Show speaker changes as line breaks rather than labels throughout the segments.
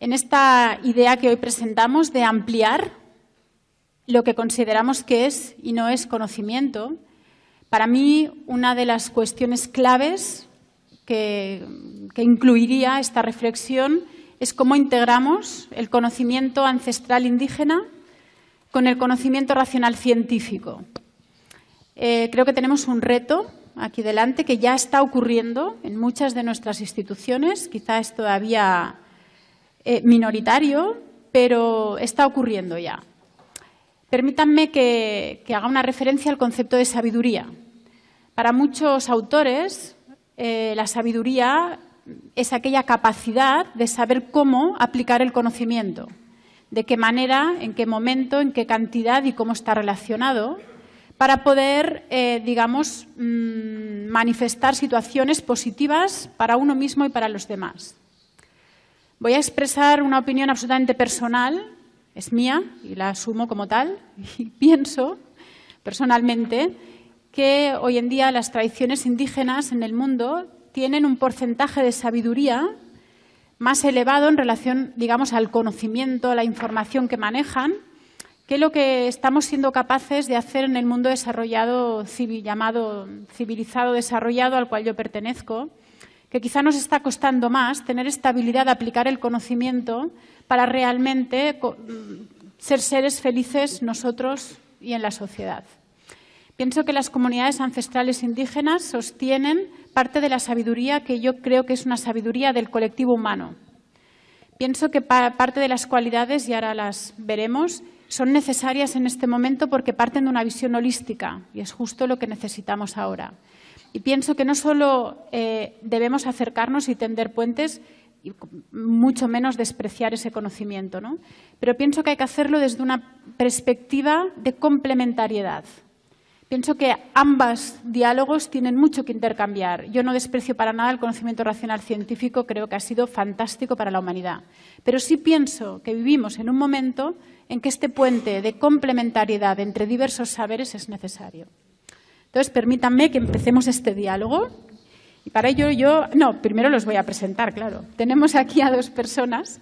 en esta idea que hoy presentamos de ampliar lo que consideramos que es y no es conocimiento. Para mí, una de las cuestiones claves que incluiría esta reflexión es cómo integramos el conocimiento ancestral indígena con el conocimiento racional científico. Creo que tenemos un reto aquí delante que ya está ocurriendo en muchas de nuestras instituciones, quizá es todavía minoritario, pero está ocurriendo ya. Permítanme que haga una referencia al concepto de sabiduría. Para muchos autores, la sabiduría es aquella capacidad de saber cómo aplicar el conocimiento, de qué manera, en qué momento, en qué cantidad y cómo está relacionado, para poder, digamos, manifestar situaciones positivas para uno mismo y para los demás. Voy a expresar una opinión absolutamente personal, es mía y la asumo como tal, y pienso personalmente que hoy en día las tradiciones indígenas en el mundo tienen un porcentaje de sabiduría más elevado en relación, digamos, al conocimiento, a la información que manejan, que lo que estamos siendo capaces de hacer en el mundo desarrollado, llamado civilizado desarrollado, al cual yo pertenezco, que quizá nos está costando más tener esta habilidad de aplicar el conocimiento para realmente ser seres felices nosotros y en la sociedad. Pienso que las comunidades ancestrales indígenas sostienen parte de la sabiduría que yo creo que es una sabiduría del colectivo humano. Pienso que parte de las cualidades, y ahora las veremos, son necesarias en este momento porque parten de una visión holística y es justo lo que necesitamos ahora. Y pienso que no solo debemos acercarnos y tender puentes, y mucho menos despreciar ese conocimiento, ¿no? Pero pienso que hay que hacerlo desde una perspectiva de complementariedad. Pienso que ambos diálogos tienen mucho que intercambiar. Yo no desprecio para nada el conocimiento racional científico, creo que ha sido fantástico para la humanidad. Pero sí pienso que vivimos en un momento en que este puente de complementariedad entre diversos saberes es necesario. Entonces, permítanme que empecemos este diálogo. Y para ello primero los voy a presentar, claro. Tenemos aquí a dos personas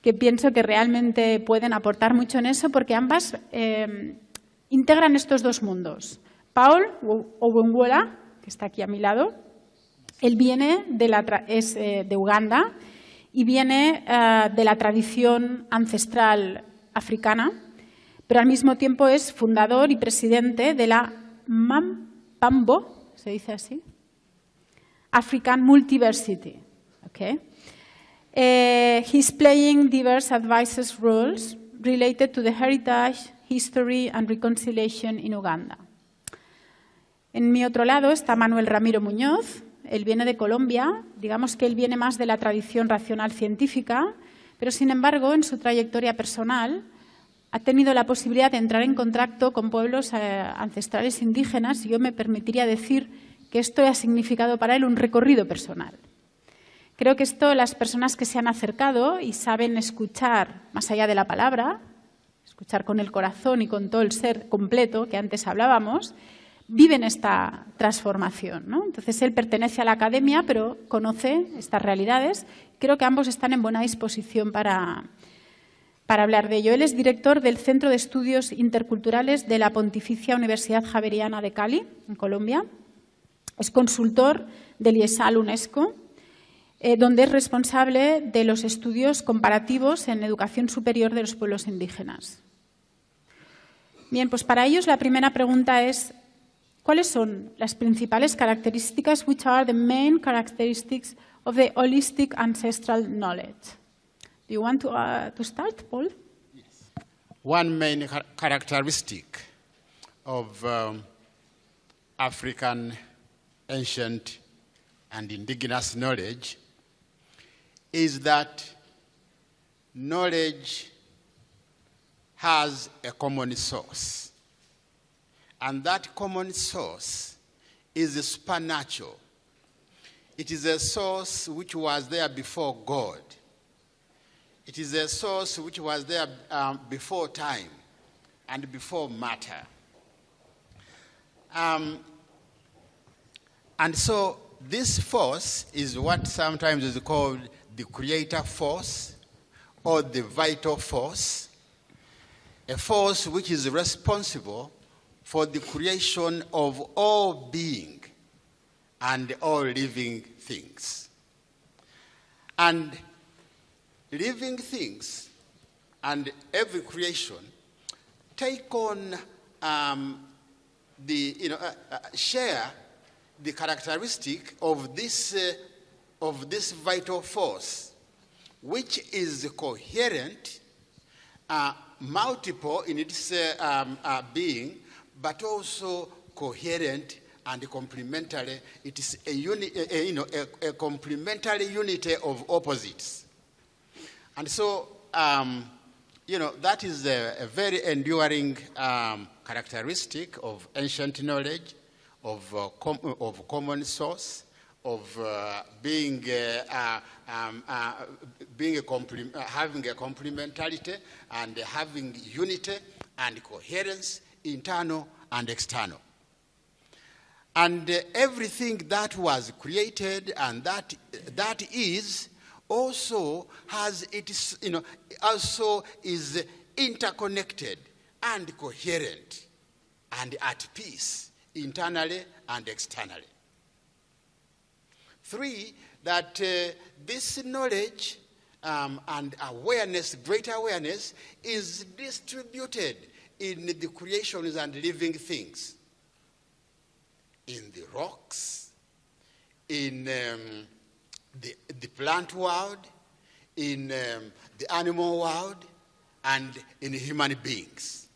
que pienso que realmente pueden aportar mucho en eso porque ambas integran estos dos mundos. Paul Owenwola, que está aquí a mi lado, él viene es de Uganda y viene de la tradición ancestral africana, pero al mismo tiempo es fundador y presidente de la Mampambo, ¿se dice así? African Multiversity. Okay. He's playing diverse advices roles related to the heritage, history and reconciliation in Uganda. En mi otro lado está Manuel Ramiro Muñoz. Él viene de Colombia. Digamos que él viene más de la tradición racional científica, pero sin embargo en su trayectoria personal ha tenido la posibilidad de entrar en contacto con pueblos ancestrales indígenas y yo me permitiría decir que esto ha significado para él un recorrido personal. Creo que esto, las personas que se han acercado y saben escuchar más allá de la palabra, escuchar con el corazón y con todo el ser completo que antes hablábamos, viven esta transformación, ¿no? Entonces, él pertenece a la academia, pero conoce estas realidades. Creo que ambos están en buena disposición para hablar de ello. Él es director del Centro de Estudios Interculturales de la Pontificia Universidad Javeriana de Cali, en Colombia. Es consultor del IESAL UNESCO, donde es responsable de los estudios comparativos en educación superior de los pueblos indígenas. Bien, pues para ellos la primera pregunta es, ¿cuáles son las principales características, which are the main characteristics of the holistic ancestral knowledge? Do you want to start, Paul?
Yes. One main characteristic of African ancient and indigenous knowledge is that knowledge has a common source. And that common source is supernatural. It is a source which was there before God. It is a source which was there before time and before matter. And so this force is what sometimes is called the creator force or the vital force, a force which is responsible for the creation of all being and all living things. And living things and every creation take on share the characteristic of this vital force, which is coherent, multiple in its being, but also coherent and complementary. It is a complementary unity of opposites. And so, that is a very enduring characteristic of ancient knowledge, of common source, of having a complementarity and having unity and coherence, internal and external. And everything that was created and that is also has also is interconnected and coherent and at peace internally and externally. 3, that this knowledge and awareness, greater awareness, is distributed in the creations and living things, in the rocks, in the plant world, in the animal world, and in human beings.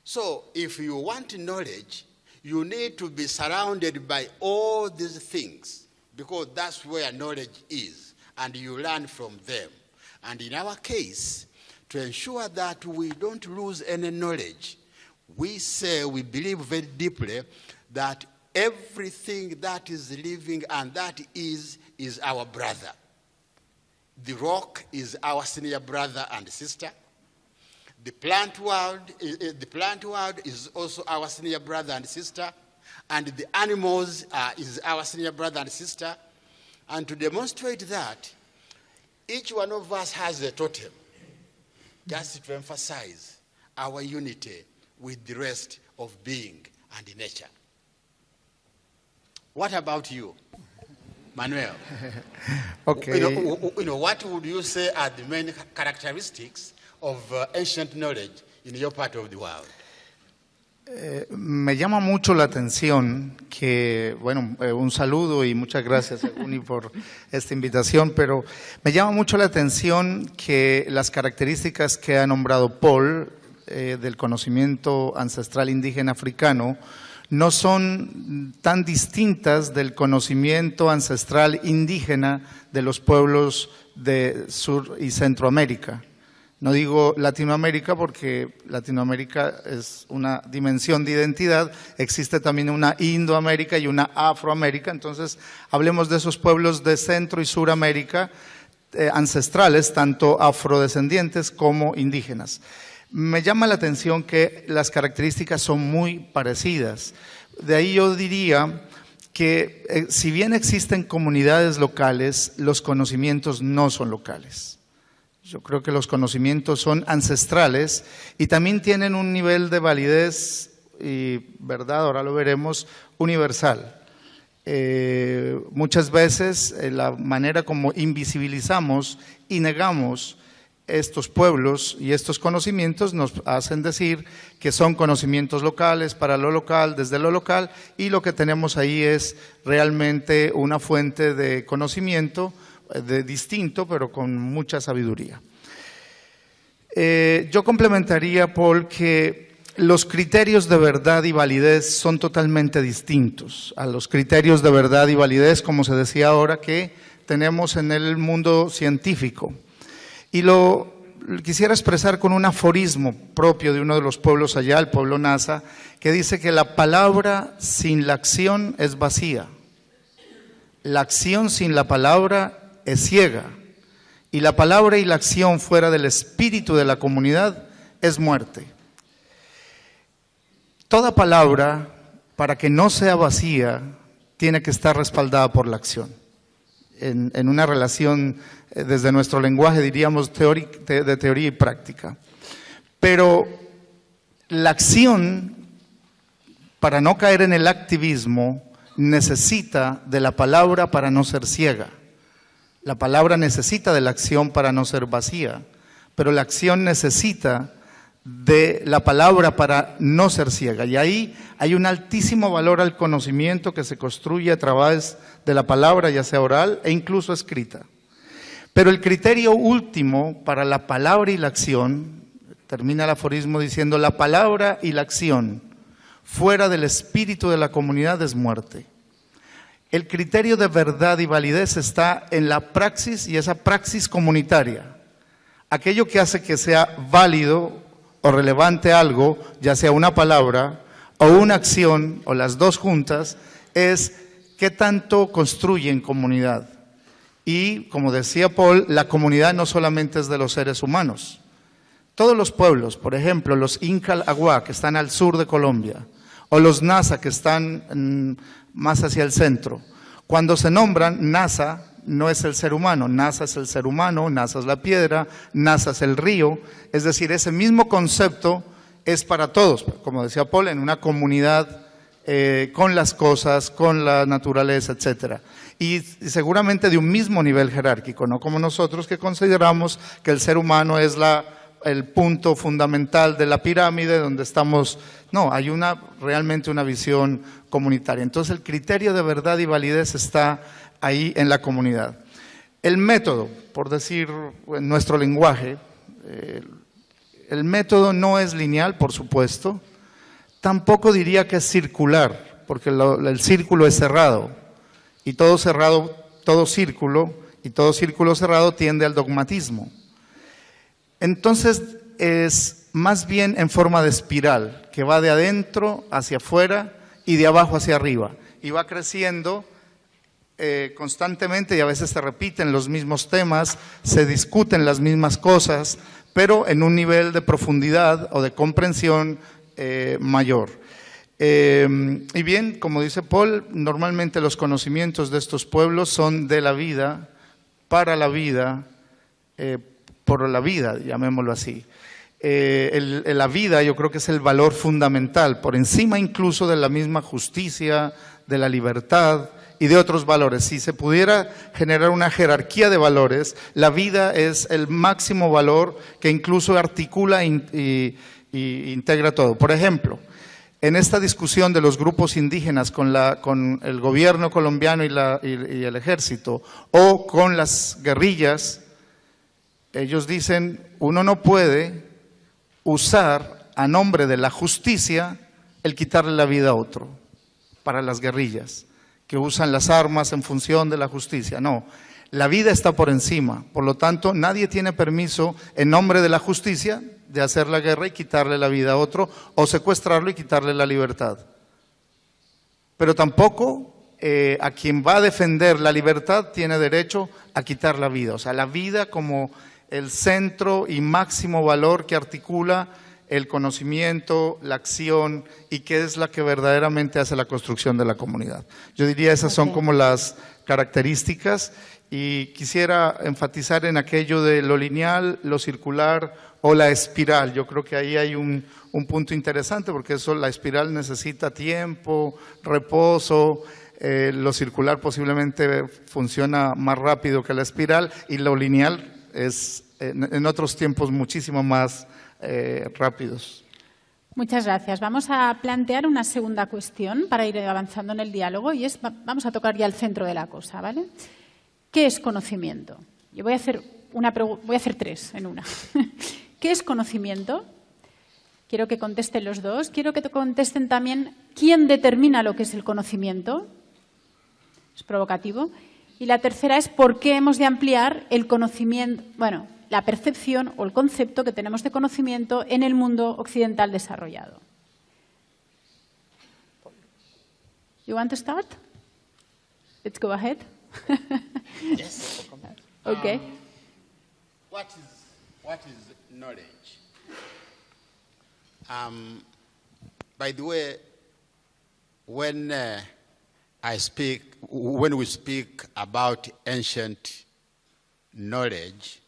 So if you want knowledge, you need to be surrounded by all these things, because that's where knowledge is, and you learn from them. And in our case, to ensure that we don't lose any knowledge, we believe very deeply that everything that is living and that is our brother. The rock is our senior brother and sister. The plant world is also our senior brother and sister. And the animals is our senior brother and sister. And to demonstrate that, each one of us has a totem, just to emphasize our unity with the rest of being and nature. What about you, Manuel?
Okay.
What would you say are the main characteristics of ancient knowledge in your part of the world?
Me llama mucho la atención que, un saludo y muchas gracias, Uni, por esta invitación, pero me llama mucho la atención que las características que ha nombrado Paul del conocimiento ancestral indígena africano no son tan distintas del conocimiento ancestral indígena de los pueblos de Sur y Centroamérica. No digo Latinoamérica porque Latinoamérica es una dimensión de identidad, existe también una Indoamérica y una Afroamérica, entonces hablemos de esos pueblos de Centro y Suramérica ancestrales, tanto afrodescendientes como indígenas. Me llama la atención que las características son muy parecidas. De ahí yo diría que si bien existen comunidades locales, los conocimientos no son locales. Yo creo que los conocimientos son ancestrales y también tienen un nivel de validez y, ¿verdad?, ahora lo veremos, universal. Muchas veces la manera como invisibilizamos y negamos estos pueblos y estos conocimientos nos hacen decir que son conocimientos locales, para lo local, desde lo local, y lo que tenemos ahí es realmente una fuente de conocimiento distinto, pero con mucha sabiduría. Yo complementaría, Paul, que los criterios de verdad y validez son totalmente distintos a los criterios de verdad y validez, como se decía ahora, que tenemos en el mundo científico. Y lo quisiera expresar con un aforismo propio de uno de los pueblos allá, el pueblo Nasa, que dice que la palabra sin la acción es vacía, la acción sin la palabra es ciega, y la palabra y la acción fuera del espíritu de la comunidad es muerte. Toda palabra, para que no sea vacía, tiene que estar respaldada por la acción. en una relación desde nuestro lenguaje, diríamos, de teoría y práctica. Pero la acción, para no caer en el activismo, necesita de la palabra para no ser ciega. La palabra necesita de la acción para no ser vacía, pero la acción necesita de la palabra para no ser ciega. Y ahí hay un altísimo valor al conocimiento que se construye a través de la palabra, ya sea oral e incluso escrita. Pero el criterio último para la palabra y la acción, termina el aforismo diciendo, la palabra y la acción fuera del espíritu de la comunidad es muerte. El criterio de verdad y validez está en la praxis, y esa praxis comunitaria. Aquello que hace que sea válido o relevante algo, ya sea una palabra o una acción o las dos juntas, es qué tanto construye en comunidad. Y como decía Paul, la comunidad no solamente es de los seres humanos. Todos los pueblos, por ejemplo, los Incal Agua, que están al sur de Colombia, o los Nasa, que están más hacia el centro. Cuando se nombran, Nasa no es el ser humano, Nasa es el ser humano, Nasa es la piedra, Nasa es el río. Es decir, ese mismo concepto es para todos, como decía Paul, en una comunidad con las cosas, con la naturaleza, etcétera. Y seguramente de un mismo nivel jerárquico, no como nosotros que consideramos que el ser humano es el punto fundamental de la pirámide donde estamos. No, hay realmente una visión comunitaria. Entonces el criterio de verdad y validez está ahí en la comunidad. El método, por decir en nuestro lenguaje, el método no es lineal, por supuesto. Tampoco diría que es circular, porque el círculo es cerrado. Y todo círculo cerrado tiende al dogmatismo. Entonces es más bien en forma de espiral, que va de adentro hacia afuera y de abajo hacia arriba. Y va creciendo constantemente, y a veces se repiten los mismos temas, se discuten las mismas cosas, pero en un nivel de profundidad o de comprensión mayor. Y bien, como dice Paul, normalmente los conocimientos de estos pueblos son de la vida, para la vida, por la vida, llamémoslo así. La vida yo creo que es el valor fundamental, por encima incluso de la misma justicia, de la libertad y de otros valores. Si se pudiera generar una jerarquía de valores, la vida es el máximo valor que incluso articula y integra todo. Por ejemplo, en esta discusión de los grupos indígenas con el gobierno colombiano y el ejército, o con las guerrillas, ellos dicen, uno no puede usar a nombre de la justicia el quitarle la vida a otro, para las guerrillas, que usan las armas en función de la justicia. No, la vida está por encima, por lo tanto nadie tiene permiso en nombre de la justicia de hacer la guerra y quitarle la vida a otro, o secuestrarlo y quitarle la libertad. Pero tampoco a quien va a defender la libertad tiene derecho a quitar la vida. O sea, la vida como el centro y máximo valor que articula el conocimiento, la acción, y que es la que verdaderamente hace la construcción de la comunidad. Yo diría esas son como las características, y quisiera enfatizar en aquello de lo lineal, lo circular o la espiral. Yo creo que ahí hay un punto interesante, porque la espiral necesita tiempo, reposo. Lo circular posiblemente funciona más rápido que la espiral, y lo lineal es en otros tiempos muchísimo más rápidos.
Muchas gracias. Vamos a plantear una segunda cuestión para ir avanzando en el diálogo, y vamos a tocar ya el centro de la cosa, ¿vale? ¿Qué es conocimiento? Yo voy a hacer tres en una. ¿Qué es conocimiento? Quiero que contesten los dos. Quiero que te contesten también quién determina lo que es el conocimiento. Es provocativo. Y la tercera es por qué hemos de ampliar el conocimiento, la percepción o el concepto que tenemos de conocimiento en el mundo occidental desarrollado. You want to start? Let's go ahead.
Yes.
Okay.
What is knowledge? By the way, when when we speak about ancient knowledge,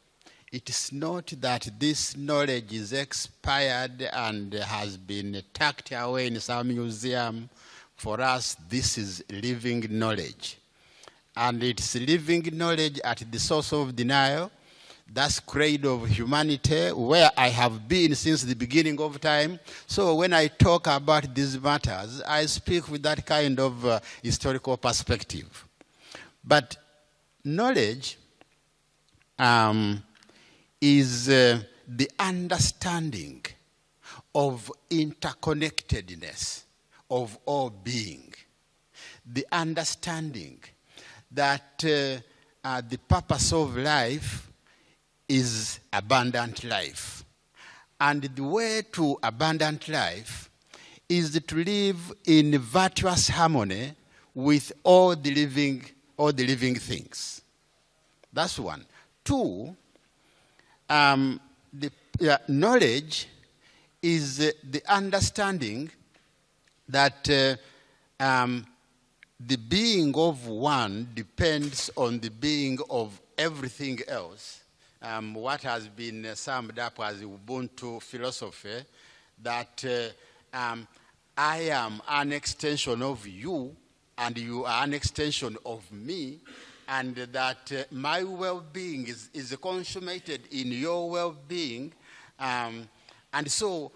it is not that this knowledge is expired and has been tucked away in some museum. For us, this is living knowledge. And it's living knowledge at the source of denial, that's cradle of humanity, where I have been since the beginning of time. So when I talk about these matters, I speak with that kind of historical perspective. But knowledge is the understanding of interconnectedness of all being. The understanding that the purpose of life is abundant life. And the way to abundant life is to live in virtuous harmony with all the living things. That's one. Two, knowledge is the understanding that the being of one depends on the being of everything else. What has been summed up as Ubuntu philosophy, that I am an extension of you, and you are an extension of me, and that my well-being is consummated in your well-being. And so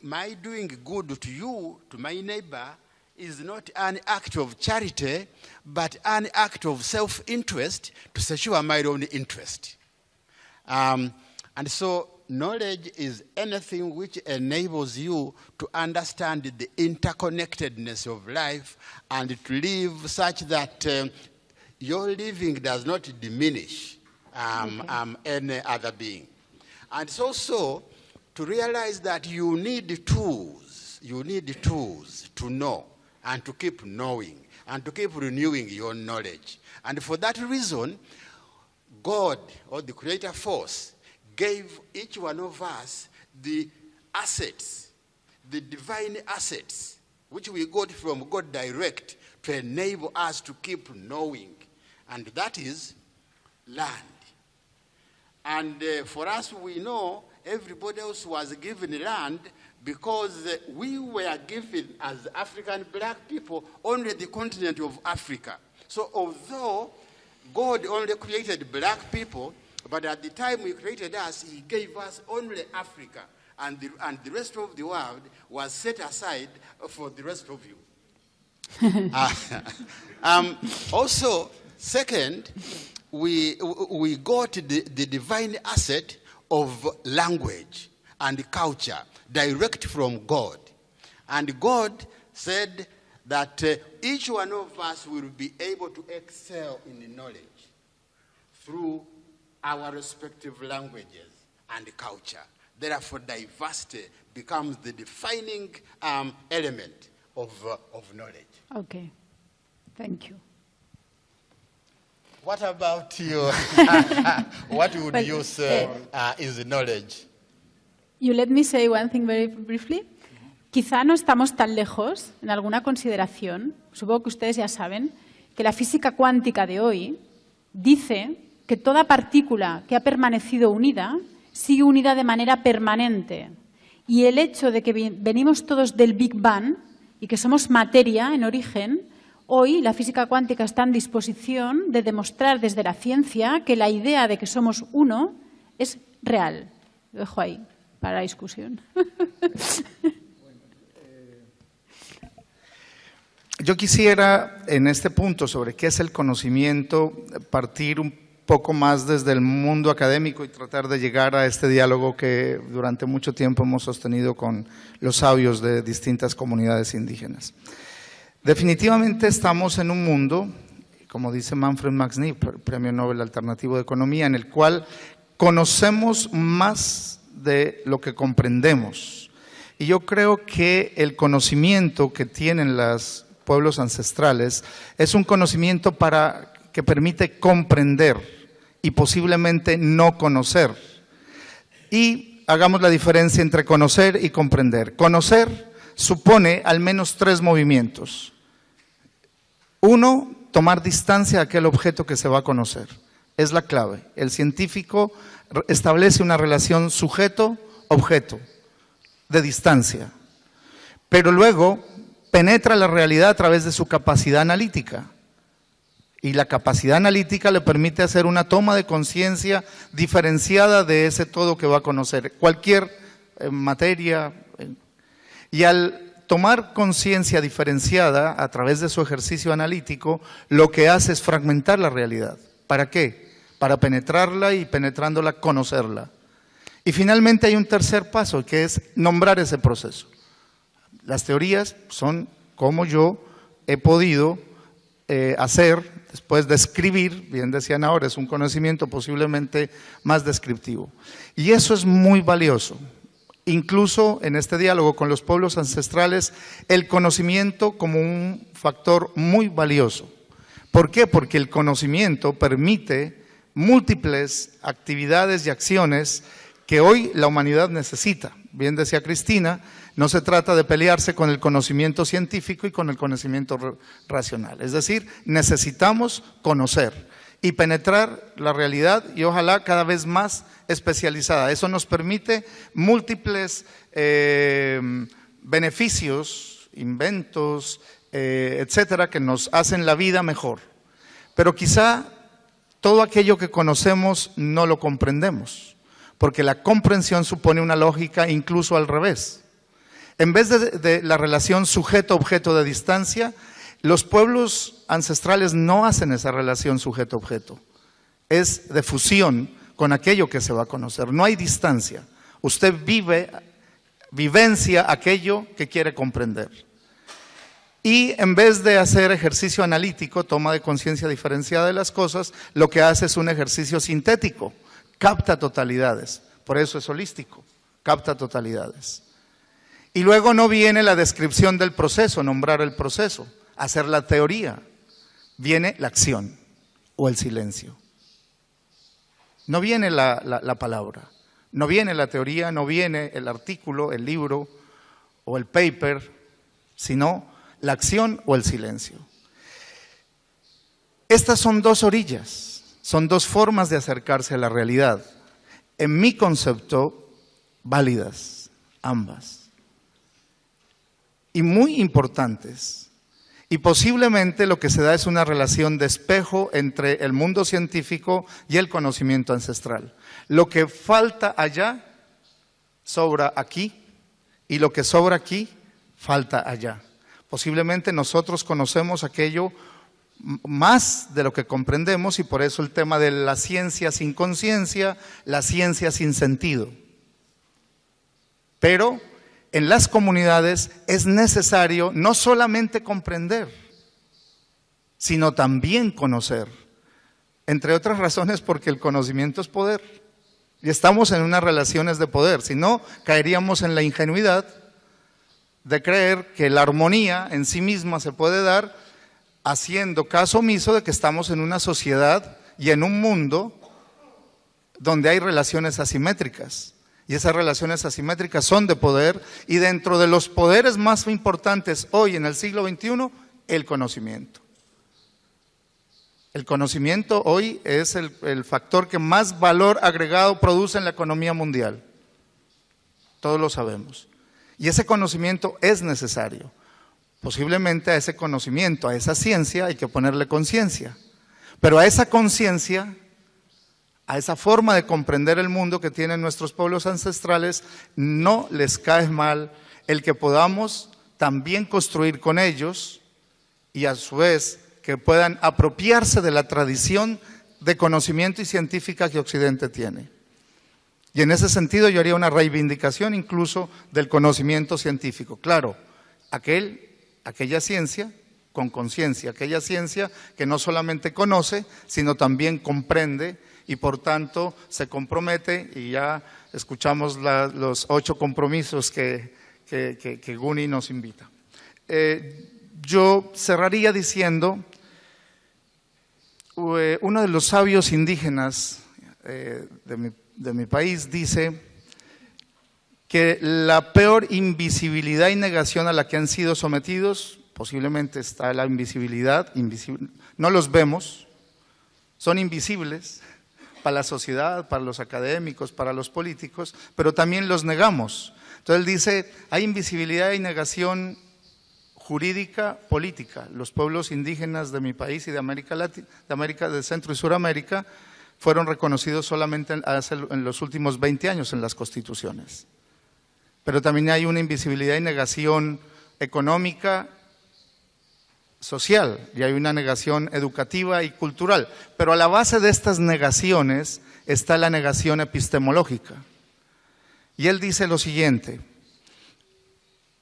my doing good to you, to my neighbor, is not an act of charity, but an act of self-interest to secure my own interest. And so knowledge is anything which enables you to understand the interconnectedness of life and to live such that your living does not diminish any other being. And it's also to realize that you need tools. You need tools to know and to keep knowing and to keep renewing your knowledge. And for that reason, God, or the creator force, gave each one of us the assets, the divine assets, which we got from God direct to enable us to keep knowing. And that is land. And for us, we know everybody else was given land because we were given, as African black people, only the continent of Africa. So although God only created black people, but at the time he created us, he gave us only Africa. And the rest of the world was set aside for the rest of you. Also, second, we got the divine asset of language and culture direct from God. And God said that each one of us will be able to excel in knowledge through our respective languages and culture. Therefore, diversity becomes the defining element of knowledge.
Okay, thank you.
What about you? What would you say is knowledge?
You let me say one thing very briefly. Quizá no estamos tan lejos en alguna consideración. Supongo que ustedes ya saben que la física cuántica de hoy dice que toda partícula que ha permanecido unida sigue unida de manera permanente. Y el hecho de que venimos todos del Big Bang y que somos materia en origen, hoy la física cuántica está en disposición de demostrar desde la ciencia que la idea de que somos uno es real. Lo dejo ahí para la discusión.
Yo quisiera, en este punto sobre qué es el conocimiento, partir un poco más desde el mundo académico y tratar de llegar a este diálogo que durante mucho tiempo hemos sostenido con los sabios de distintas comunidades indígenas. Definitivamente estamos en un mundo, como dice Manfred Max Neef, Premio Nobel Alternativo de Economía, en el cual conocemos más de lo que comprendemos. Y yo creo que el conocimiento que tienen los pueblos ancestrales es un conocimiento que permite comprender y posiblemente no conocer. Y hagamos la diferencia entre conocer y comprender. Conocer supone al menos 3 movimientos. Uno, tomar distancia a aquel objeto que se va a conocer. Es la clave. El científico establece una relación sujeto-objeto de distancia, pero luego penetra la realidad a través de su capacidad analítica. Y la capacidad analítica le permite hacer una toma de conciencia diferenciada de ese todo que va a conocer, cualquier materia. Y al tomar conciencia diferenciada a través de su ejercicio analítico, lo que hace es fragmentar la realidad. ¿Para qué? Para penetrarla y penetrándola, conocerla. Y finalmente hay un tercer paso, que es nombrar ese proceso. Las teorías son como yo he podido hacer, después de escribir, bien decían ahora, es un conocimiento posiblemente más descriptivo. Y eso es muy valioso. Incluso en este diálogo con los pueblos ancestrales, el conocimiento como un factor muy valioso. ¿Por qué? Porque el conocimiento permite múltiples actividades y acciones que hoy la humanidad necesita. Bien decía Cristina, no se trata de pelearse con el conocimiento científico y con el conocimiento racional. Es decir, necesitamos conocer y penetrar la realidad y ojalá cada vez más especializada. Eso nos permite múltiples beneficios, inventos, etcétera, que nos hacen la vida mejor. Pero quizá todo aquello que conocemos no lo comprendemos, porque la comprensión supone una lógica incluso al revés. En vez de la relación sujeto-objeto de distancia, los pueblos ancestrales no hacen esa relación sujeto-objeto. Es de fusión con aquello que se va a conocer. No hay distancia. Usted vivencia aquello que quiere comprender. Y en vez de hacer ejercicio analítico, toma de conciencia diferenciada de las cosas, lo que hace es un ejercicio sintético. Capta totalidades. Por eso es holístico. Capta totalidades. Y luego no viene la descripción del proceso, nombrar el proceso, hacer la teoría. Viene la acción o el silencio. No viene la palabra, no viene la teoría, no viene el artículo, el libro o el paper, sino la acción o el silencio. Estas son dos orillas, son dos formas de acercarse a la realidad. En mi concepto, válidas, ambas. Y muy importantes. Y posiblemente lo que se da es una relación de espejo entre el mundo científico y el conocimiento ancestral. Lo que falta allá, sobra aquí, y lo que sobra aquí, falta allá. Posiblemente nosotros conocemos aquello más de lo que comprendemos y por eso el tema de la ciencia sin conciencia, la ciencia sin sentido. Pero en las comunidades es necesario no solamente comprender, sino también conocer. Entre otras razones porque el conocimiento es poder. Y estamos en unas relaciones de poder. Si no, caeríamos en la ingenuidad de creer que la armonía en sí misma se puede dar haciendo caso omiso de que estamos en una sociedad y en un mundo donde hay relaciones asimétricas. Y esas relaciones asimétricas son de poder, y dentro de los poderes más importantes hoy en el siglo XXI, el conocimiento. El conocimiento hoy es el factor que más valor agregado produce en la economía mundial. Todos lo sabemos. Y ese conocimiento es necesario. Posiblemente a ese conocimiento, a esa ciencia, hay que ponerle conciencia. Pero a esa conciencia, a esa forma de comprender el mundo que tienen nuestros pueblos ancestrales, no les cae mal el que podamos también construir con ellos y a su vez que puedan apropiarse de la tradición de conocimiento y científica que Occidente tiene. Y en ese sentido yo haría una reivindicación incluso del conocimiento científico. Claro, aquella ciencia con conciencia, aquella ciencia que no solamente conoce, sino también comprende y por tanto se compromete, y ya escuchamos los 8 compromisos que Guni nos invita. Yo cerraría diciendo, uno de los sabios indígenas de mi país dice que la peor invisibilidad y negación a la que han sido sometidos posiblemente está la invisibilidad, no los vemos, son invisibles para la sociedad, para los académicos, para los políticos, pero también los negamos. Entonces él dice, hay invisibilidad y negación jurídica, política. Los pueblos indígenas de mi país y de América Latina, de Centro y Suramérica, fueron reconocidos solamente en los últimos 20 años en las constituciones. Pero también hay una invisibilidad y negación económica, social, y hay una negación educativa y cultural. Pero a la base de estas negaciones está la negación epistemológica. Y él dice lo siguiente: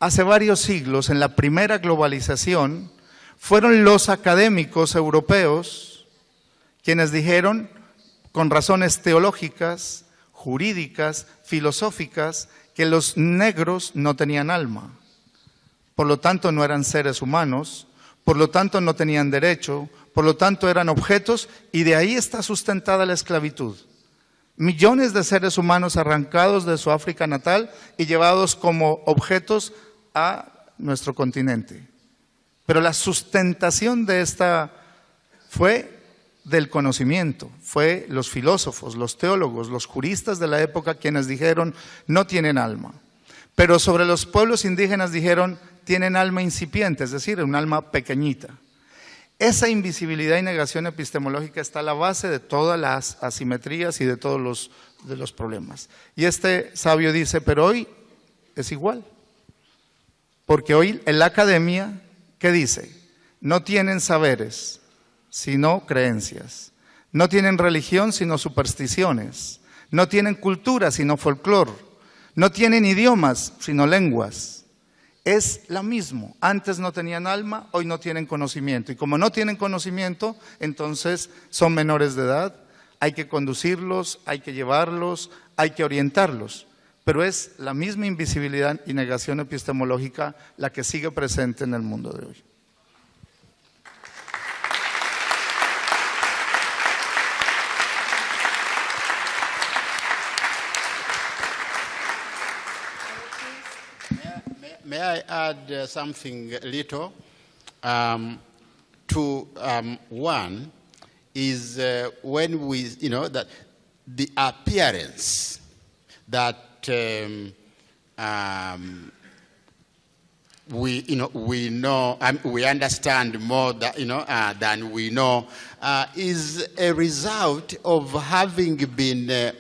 hace varios siglos, en la primera globalización, fueron los académicos europeos quienes dijeron, con razones teológicas, jurídicas, filosóficas, que los negros no tenían alma, por lo tanto no eran seres humanos, por lo tanto no tenían derecho, por lo tanto eran objetos, y de ahí está sustentada la esclavitud. Millones de seres humanos arrancados de su África natal y llevados como objetos a nuestro continente. Pero la sustentación de esta fue del conocimiento, fue los filósofos, los teólogos, los juristas de la época quienes dijeron no tienen alma. Pero sobre los pueblos indígenas dijeron tienen alma incipiente, es decir, un alma pequeñita. Esa invisibilidad y negación epistemológica está a la base de todas las asimetrías y de todos los problemas. Y este sabio dice, pero hoy es igual. Porque hoy en la academia, ¿qué dice? No tienen saberes, sino creencias. No tienen religión, sino supersticiones. No tienen cultura, sino folclore. No tienen idiomas, sino lenguas. Es lo mismo. Antes no tenían alma, hoy no tienen conocimiento. Y como no tienen conocimiento, entonces son menores de edad. Hay que conducirlos, hay que llevarlos, hay que orientarlos. Pero es la misma invisibilidad y negación epistemológica la que sigue presente en el mundo de hoy.
May I add something little? One is when we, that the appearance that we know, we understand more that, than we know, is a result of having been,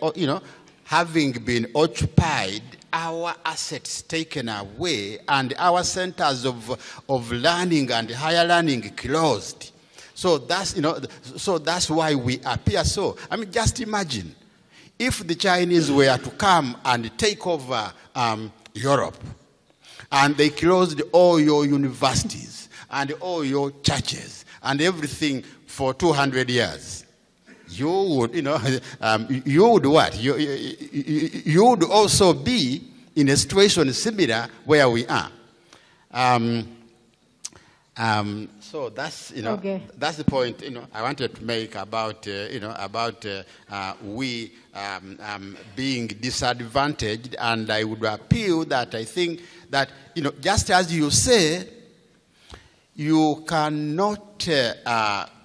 having been occupied, our assets taken away, and our centers of learning and higher learning closed. So that's why we appear so. I mean, just imagine if the Chinese were to come and take over Europe, and they closed all your universities and all your churches and everything for 200 years. You would, you would what? You would also be in a situation similar where we are. So that's, okay. That's the point, I wanted to make about, we being disadvantaged, and I would appeal that I think that, just as you say, you cannot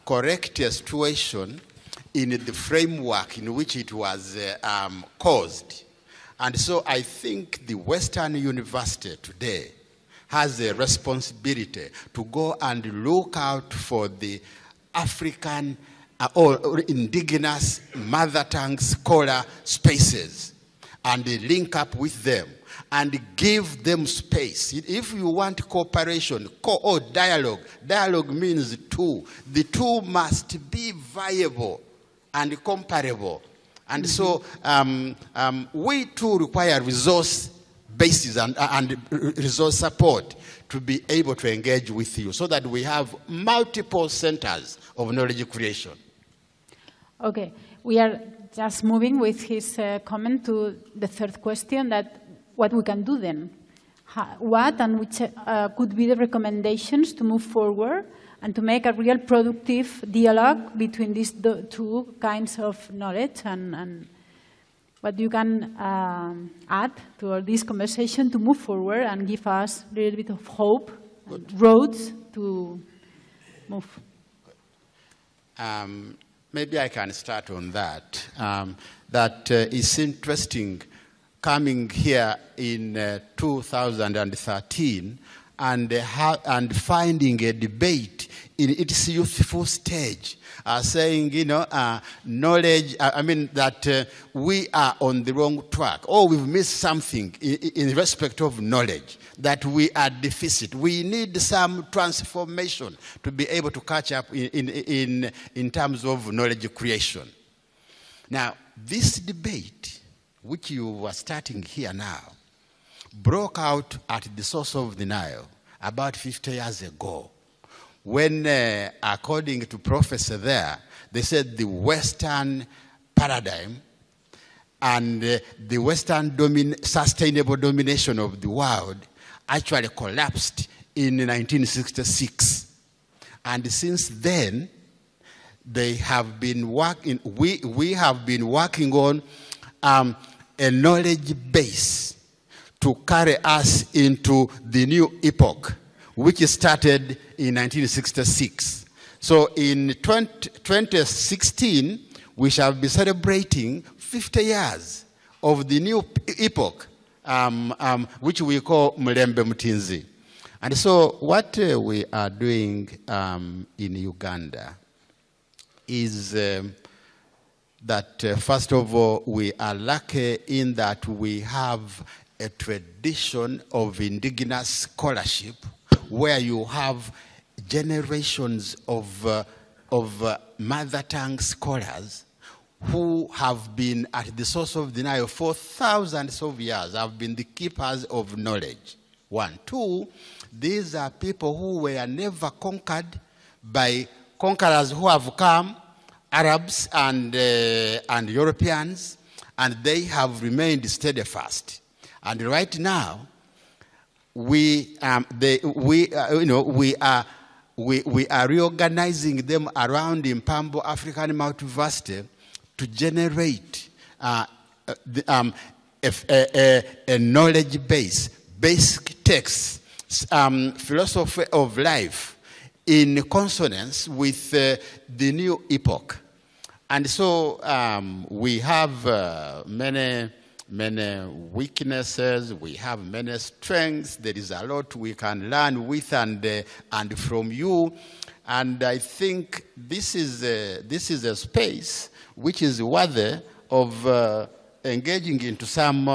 correct a situation in the framework in which it was caused. And so I think the Western University today has a responsibility to go and look out for the African or indigenous mother tongue scholar spaces and link up with them and give them space. If you want cooperation or dialogue, dialogue means two. The two must be viable and comparable. And so we too require resource basis and resource support to be able to engage with you so that we have multiple centers of knowledge creation.
Okay, we are just moving with his comment to the third question, that what we can do then. What and which could be the recommendations to move forward and to make a real productive dialogue between these two kinds of knowledge, and what you can add to this conversation to move forward and give us a little bit of hope roads to move.
Maybe I can start on that. It's interesting coming here in 2013 and finding a debate in its youthful stage, saying, knowledge, that we are on the wrong track, or we've missed something in respect of knowledge, that we are deficit. We need some transformation to be able to catch up in terms of knowledge creation. Now, this debate, which you are starting here now, broke out at the source of the Nile about 50 years ago, when, according to professor there, they said the Western paradigm and the Western sustainable domination of the world actually collapsed in 1966. And since then, they have been working, we have been working on a knowledge base to carry us into the new epoch, which started in 1966. So in 2016, we shall be celebrating 50 years of the new epoch, which we call Mulembe Mutinzi. And so what we are doing in Uganda is that, first of all, we are lucky in that we have a tradition of indigenous scholarship where you have generations of mother tongue scholars who have been at the source of the Nile for thousands of years, have been the keepers of knowledge. One. Two, these are people who were never conquered by conquerors who have come, Arabs and Europeans, and they have remained steadfast. And right now, we are reorganizing them around Impambo African Multiversity to generate a knowledge base, basic texts, philosophy of life in consonance with the new epoch. And so we have many weaknesses, we have many strengths. There is a lot we can learn with and from you. And I think this is a space which is worthy of engaging into some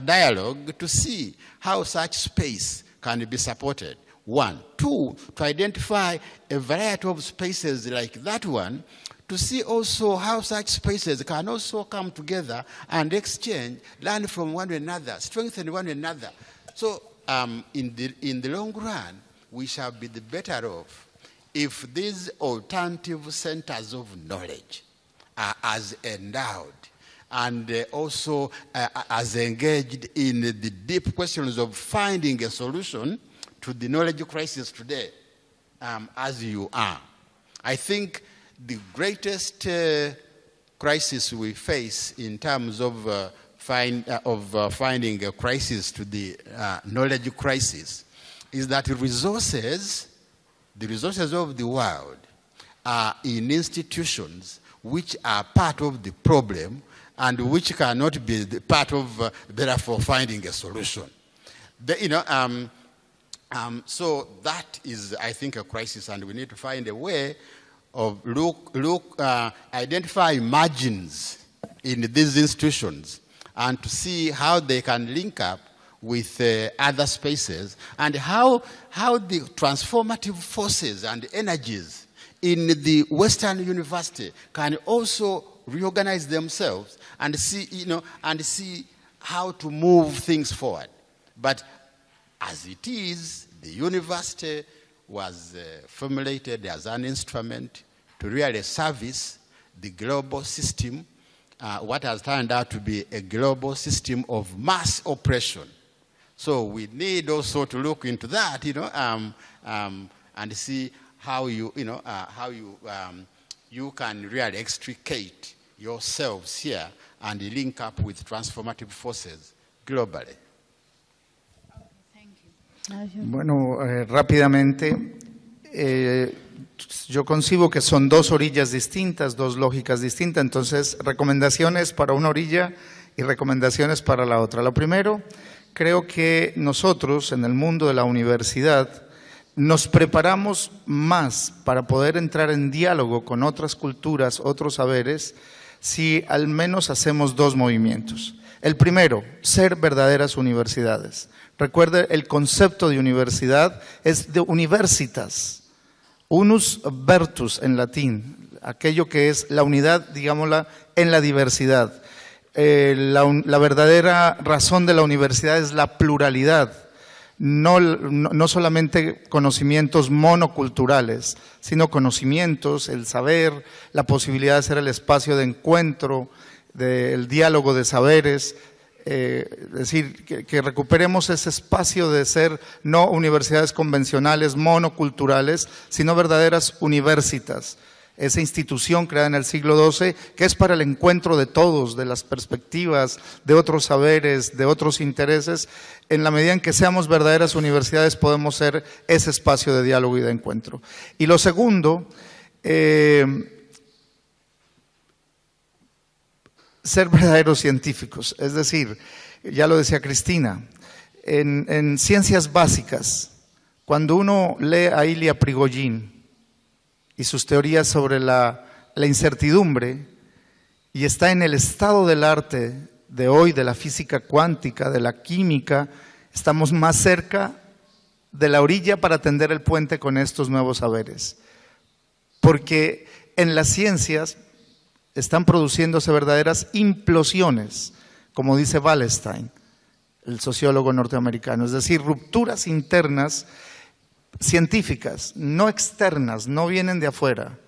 dialogue to see how such space can be supported. One. Two, to identify a variety of spaces like that one, to see also how such spaces can also come together and exchange, learn from one another, strengthen one another. So in the long run, we shall be the better off if these alternative centers of knowledge are as endowed and also as engaged in the deep questions of finding a solution to the knowledge crisis today, as you are. I think the greatest crisis we face in terms of finding a crisis to the knowledge crisis is that the resources of the world are in institutions which are part of the problem and which cannot be the part of, therefore, finding a solution. So that is, I think, a crisis, and we need to find a way of identify margins in these institutions and to see how they can link up with other spaces, and how the transformative forces and energies in the Western university can also reorganize themselves and see how to move things forward. But as it is, the university was formulated as an instrument to really service the global system, what has turned out to be a global system of mass oppression. So we need also to look into that, and see how you can really extricate yourselves here and link up with transformative forces globally.
Bueno, rápidamente, yo concibo que son dos orillas distintas, dos lógicas distintas, entonces recomendaciones para una orilla y recomendaciones para la otra. Lo primero, creo que nosotros en el mundo de la universidad nos preparamos más para poder entrar en diálogo con otras culturas, otros saberes, si al menos hacemos dos movimientos. El primero, ser verdaderas universidades. Recuerde, el concepto de universidad es de universitas, unus vertus en latín, aquello que es la unidad, digámosla, en la diversidad. La verdadera razón de la universidad es la pluralidad, no solamente conocimientos monoculturales, sino conocimientos, el saber, la posibilidad de ser el espacio de encuentro, del diálogo de saberes, es decir, que recuperemos ese espacio de ser no universidades convencionales, monoculturales, sino verdaderas universitas. Esa institución creada en el siglo XII, que es para el encuentro de todos, de las perspectivas, de otros saberes, de otros intereses. En la medida en que seamos verdaderas universidades, podemos ser ese espacio de diálogo y de encuentro. Y lo segundo, ser verdaderos científicos. Es decir, ya lo decía Cristina, en ciencias básicas, cuando uno lee a Ilya Prigogine y sus teorías sobre la incertidumbre, y está en el estado del arte de hoy, de la física cuántica, de la química, estamos más cerca de la orilla para tender el puente con estos nuevos saberes. Porque en las ciencias están produciéndose verdaderas implosiones, como dice Wallerstein, el sociólogo norteamericano, es decir, rupturas internas científicas, no externas, no vienen de afuera.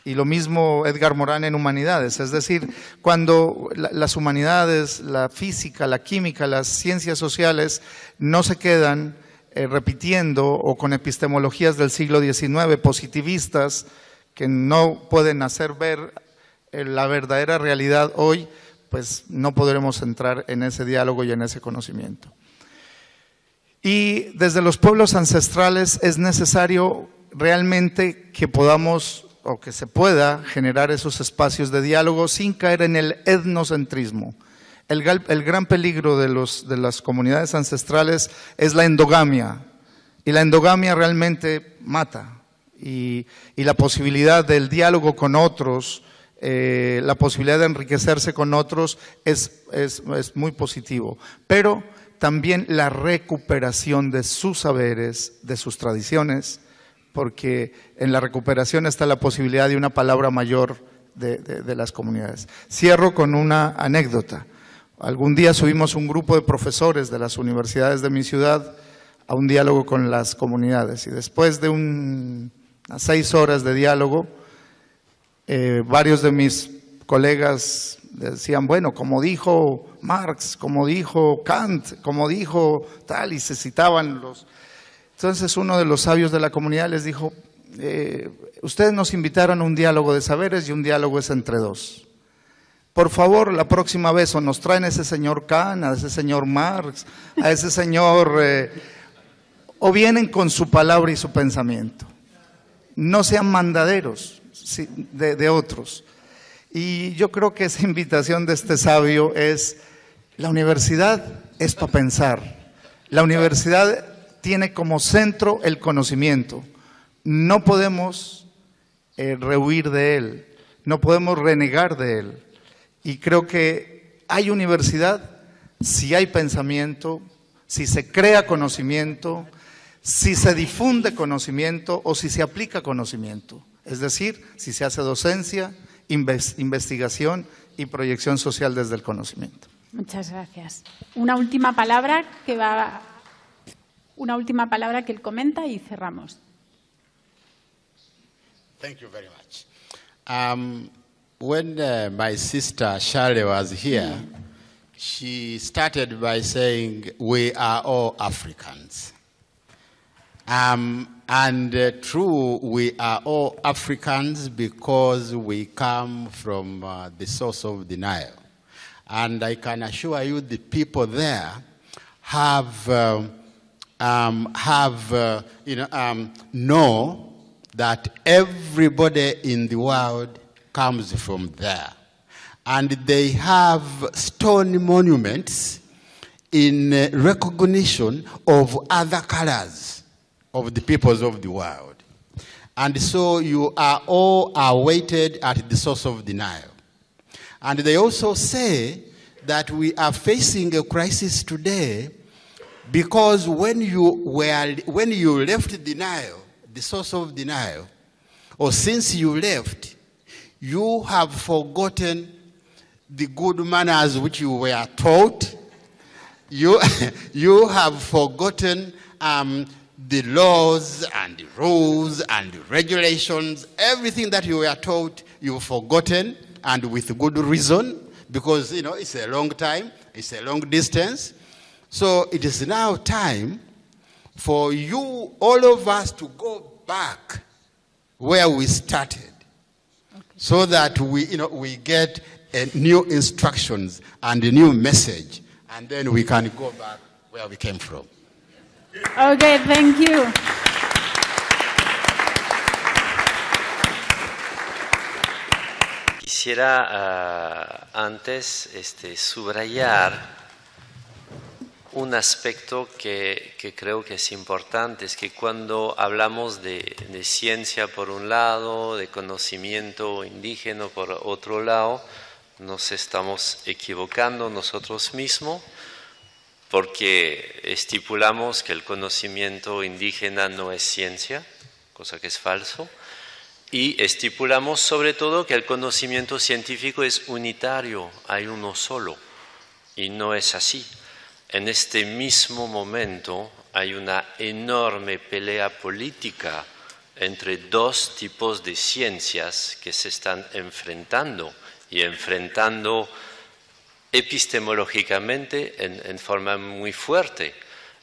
Y lo mismo Edgar Morin en humanidades, es decir, cuando las humanidades, la física, la química, las ciencias sociales no se quedan repitiendo o con epistemologías del siglo XIX, positivistas, que no pueden hacer ver la verdadera realidad hoy, pues no podremos entrar en ese diálogo y en ese conocimiento. Y desde los pueblos ancestrales es necesario realmente que podamos o que se pueda generar esos espacios de diálogo sin caer en el etnocentrismo. El gran peligro de las comunidades ancestrales es la endogamia, y la endogamia realmente mata, y la posibilidad del diálogo con otros, la posibilidad de enriquecerse con otros es muy positivo, pero también la recuperación de sus saberes, de sus tradiciones, porque en la recuperación está la posibilidad de una palabra mayor de las comunidades. Cierro con una anécdota. Algún día subimos un grupo de profesores de las universidades de mi ciudad a un diálogo con las comunidades, y después de unas 6 horas de diálogo, varios de mis colegas decían, bueno, como dijo Marx, como dijo Kant, como dijo tal, y se citaban los... Entonces uno de los sabios de la comunidad les dijo, ustedes nos invitaron a un diálogo de saberes y un diálogo es entre dos. Por favor, la próxima vez o nos traen a ese señor Kant, a ese señor Marx, a ese señor, o vienen con su palabra y su pensamiento. No sean mandaderos de otros. Y yo creo que esa invitación de este sabio es, la universidad es para pensar. La universidad tiene como centro el conocimiento. No podemos rehuir de él, no podemos renegar de él. Y creo que hay universidad si hay pensamiento, si se crea conocimiento, si se difunde conocimiento o si se aplica conocimiento. Es decir, si se hace docencia, investigación y proyección social desde el conocimiento.
Muchas gracias. Una última palabra que él comenta y cerramos.
Thank you very much. When my sister Shirley was here, she started by saying, we are all Africans. True, we are all Africans because we come from the source of denial. And I can assure you the people there have know that everybody in the world comes from there. And they have stone monuments in recognition of other colors of the peoples of the world. And so you are all awaited at the source of the Nile. And they also say that we are facing a crisis today because when you left the Nile, the source of the Nile, or since you left, you have forgotten the good manners which you were taught. You have forgotten the laws and the rules and the regulations. Everything that you were taught, you've forgotten, and with good reason, because it's a long time, it's a long distance. So it is now time for you, all of us, to go back where we started, so that we get new instructions and a new message, and then we can go back where we came from.
Okay, thank you.
Quisiera antes subrayar un aspecto que creo que es importante, es que cuando hablamos de ciencia por un lado, de conocimiento indígena por otro lado, nos estamos equivocando nosotros mismos, porque estipulamos que el conocimiento indígena no es ciencia, cosa que es falso, y estipulamos sobre todo que el conocimiento científico es unitario, hay uno solo, y no es así. En este mismo momento hay una enorme pelea política entre dos tipos de ciencias que se están enfrentando epistemológicamente en forma muy fuerte.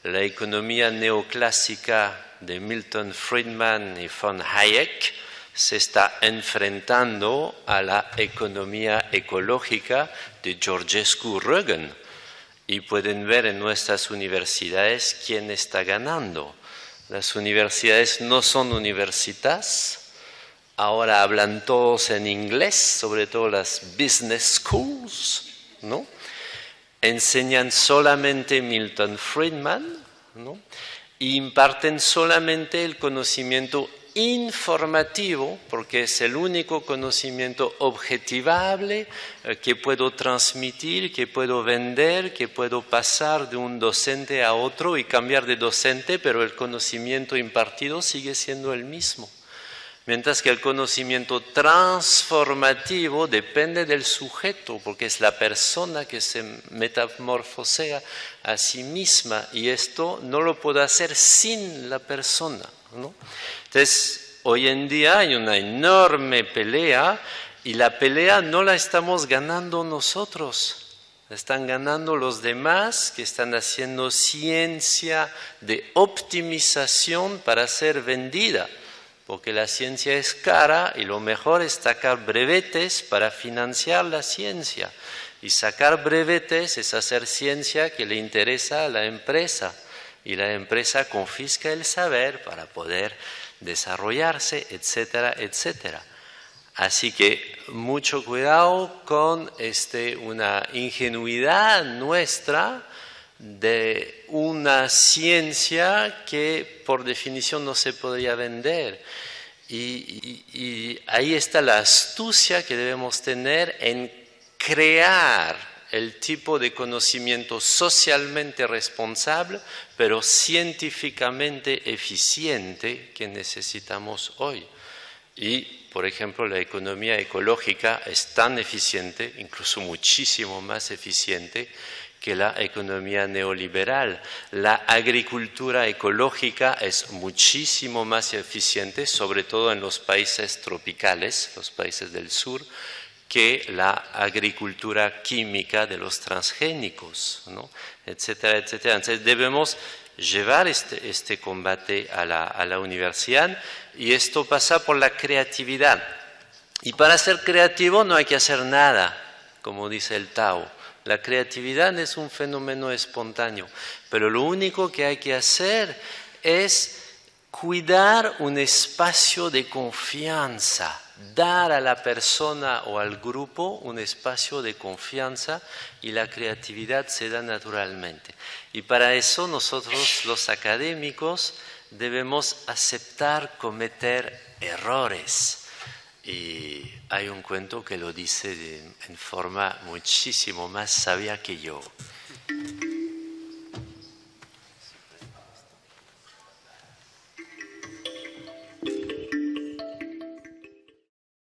La economía neoclásica de Milton Friedman y von Hayek se está enfrentando a la economía ecológica de Georgescu Rögen. Y pueden ver en nuestras universidades quién está ganando. Las universidades no son universitas, ahora hablan todos en inglés, sobre todo las business schools, ¿no? Enseñan solamente Milton Friedman, ¿no? Y imparten solamente el conocimiento informativo, porque es el único conocimiento objetivable que puedo transmitir, que puedo vender, que puedo pasar de un docente a otro y cambiar de docente, pero el conocimiento impartido sigue siendo el mismo. Mientras que el conocimiento transformativo depende del sujeto, porque es la persona que se metamorfosea a sí misma, y esto no lo puedo hacer sin la persona, ¿no? Entonces, hoy en día hay una enorme pelea, y la pelea no la estamos ganando nosotros, la están ganando los demás que están haciendo ciencia de optimización para ser vendida. Porque la ciencia es cara y lo mejor es sacar brevetes para financiar la ciencia. Y sacar brevetes es hacer ciencia que le interesa a la empresa. Y la empresa confisca el saber para poder desarrollarse, etcétera, etcétera. Así que mucho cuidado con una ingenuidad nuestra de una ciencia que por definición no se podría vender. Y ahí está la astucia que debemos tener en crear el tipo de conocimiento socialmente responsable, pero científicamente eficiente que necesitamos hoy. Y, por ejemplo, la economía ecológica es tan eficiente, incluso muchísimo más eficiente, que la economía neoliberal. La agricultura ecológica es muchísimo más eficiente, sobre todo en los países tropicales, los países del sur, que la agricultura química de los transgénicos, ¿no? Etcétera, etcétera. Entonces debemos llevar este combate a la universidad, y esto pasa por la creatividad. Y para ser creativo no hay que hacer nada, como dice el Tao. La creatividad es un fenómeno espontáneo, pero lo único que hay que hacer es cuidar un espacio de confianza, dar a la persona o al grupo un espacio de confianza y la creatividad se da naturalmente. Y para eso nosotros, los académicos, debemos aceptar cometer errores. Y hay un cuento que lo dice en forma muchísimo más sabia que yo.